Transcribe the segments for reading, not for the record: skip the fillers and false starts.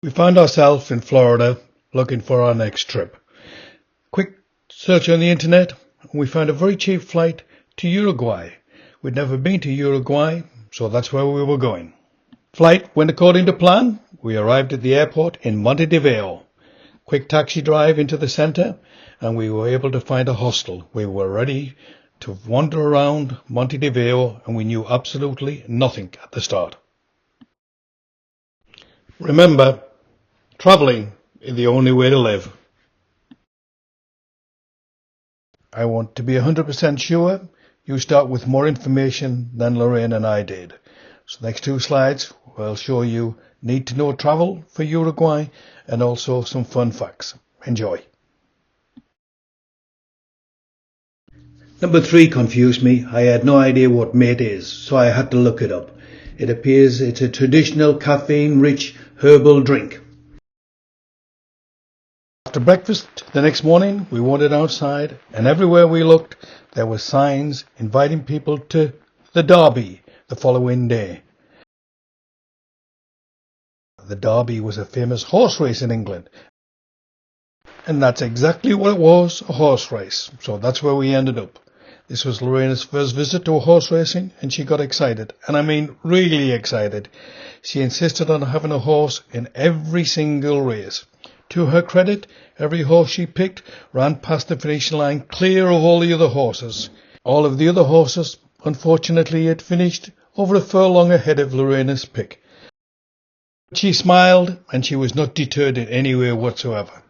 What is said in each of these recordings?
We found ourselves in Florida looking for our next trip. Quick search on the internet, and we found a very cheap flight to Uruguay. We'd never been to Uruguay, so that's where we were going. Flight went according to plan. We arrived at the airport in Montevideo. Quick taxi drive into the center, and we were able to find a hostel. We were ready to wander around Montevideo, and we knew absolutely nothing at the start. Remember, traveling is the only way to live. I want to be 100% sure you start with more information than Lorraine and I did. So next two slides will show you need to know travel for Uruguay and also some fun facts. Enjoy. Number 3 confused me. I had no idea what mate is, so I had to look it up. It appears it's a traditional caffeine-rich herbal drink. After breakfast the next morning, we wandered outside, and everywhere we looked, there were signs inviting people to the Derby the following day. The Derby was a famous horse race in England, and that's exactly what it was, a horse race. So that's where we ended up. This was Lorena's first visit to horse racing, and she got excited, and I mean really excited. She insisted on having a horse in every single race. To her credit, every horse she picked ran past the finish line clear of all the other horses. All of the other horses, unfortunately, had finished over a furlong ahead of Lorena's pick. She smiled, and she was not deterred in any way whatsoever.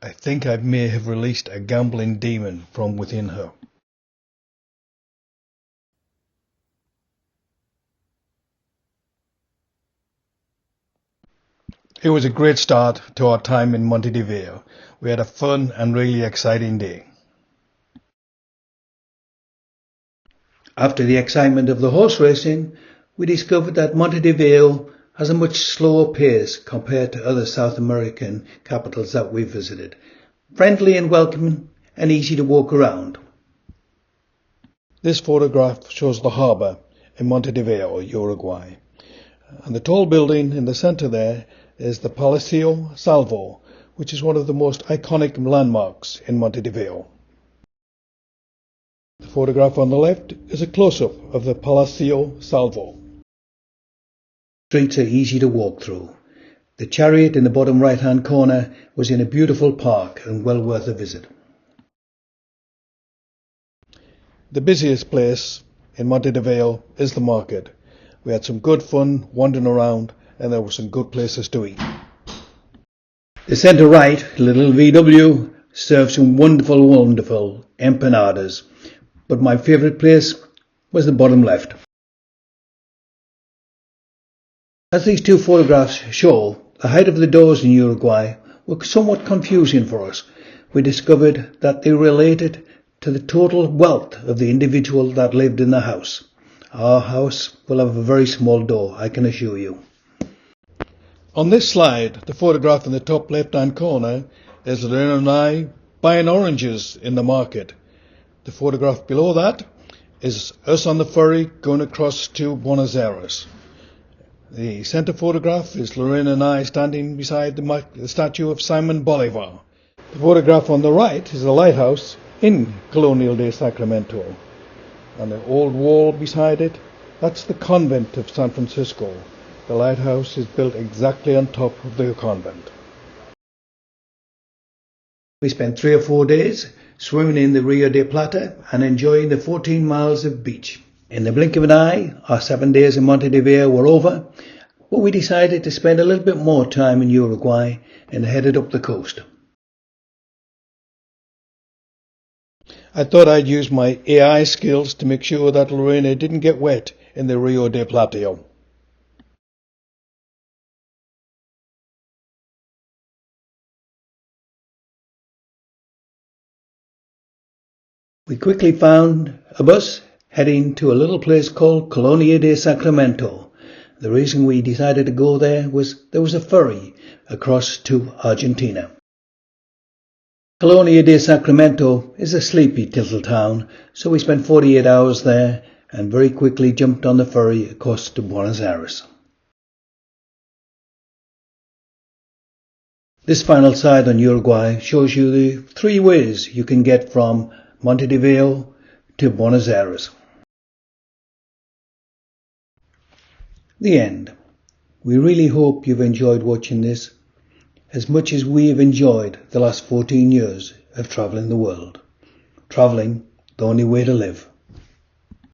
I think I may have released a gambling demon from within her. It was a great start to our time in Montevideo. We had a fun and really exciting day. After the excitement of the horse racing, we discovered that Montevideo has a much slower pace compared to other South American capitals that we visited. Friendly and welcoming and easy to walk around. This photograph shows the harbour in Montevideo, Uruguay. And the tall building in the centre there is the Palacio Salvo, which is one of the most iconic landmarks in Montevideo. The photograph on the left is a close-up of the Palacio Salvo. Streets are easy to walk through. The chariot in the bottom right-hand corner was in a beautiful park and well worth a visit. The busiest place in Montevideo is the market. We had some good fun wandering around, and there were some good places to eat. The centre right, little VW, serves some wonderful empanadas, but my favourite place was the bottom left. As these two photographs show, the height of the doors in Uruguay were somewhat confusing for us. We discovered that they related to the total wealth of the individual that lived in the house. Our house will have a very small door, I can assure you. On this slide, the photograph in the top left-hand corner is Lorena and I buying oranges in the market. The photograph below that is us on the ferry going across to Buenos Aires. The centre photograph is Lorena and I standing beside the statue of Simon Bolivar. The photograph on the right is the lighthouse in Colonial de Sacramento. And the old wall beside it, that's the convent of San Francisco. The lighthouse is built exactly on top of the convent. We spent 3 or 4 days swimming in the Rio de Plata and enjoying the 14 miles of beach. In the blink of an eye, our 7 days in Montevideo were over, but we decided to spend a little bit more time in Uruguay and headed up the coast. I thought I'd use my AI skills to make sure that Lorena didn't get wet in the Rio de Plata. We quickly found a bus heading to a little place called Colonia de Sacramento. The reason we decided to go there was a ferry across to Argentina. Colonia de Sacramento is a sleepy little town, so we spent 48 hours there and very quickly jumped on the ferry across to Buenos Aires. This final slide on Uruguay shows you the 3 ways you can get from Montevideo to Buenos Aires. The end. We really hope you've enjoyed watching this as much as we have enjoyed the last 14 years of travelling the world. Travelling, the only way to live.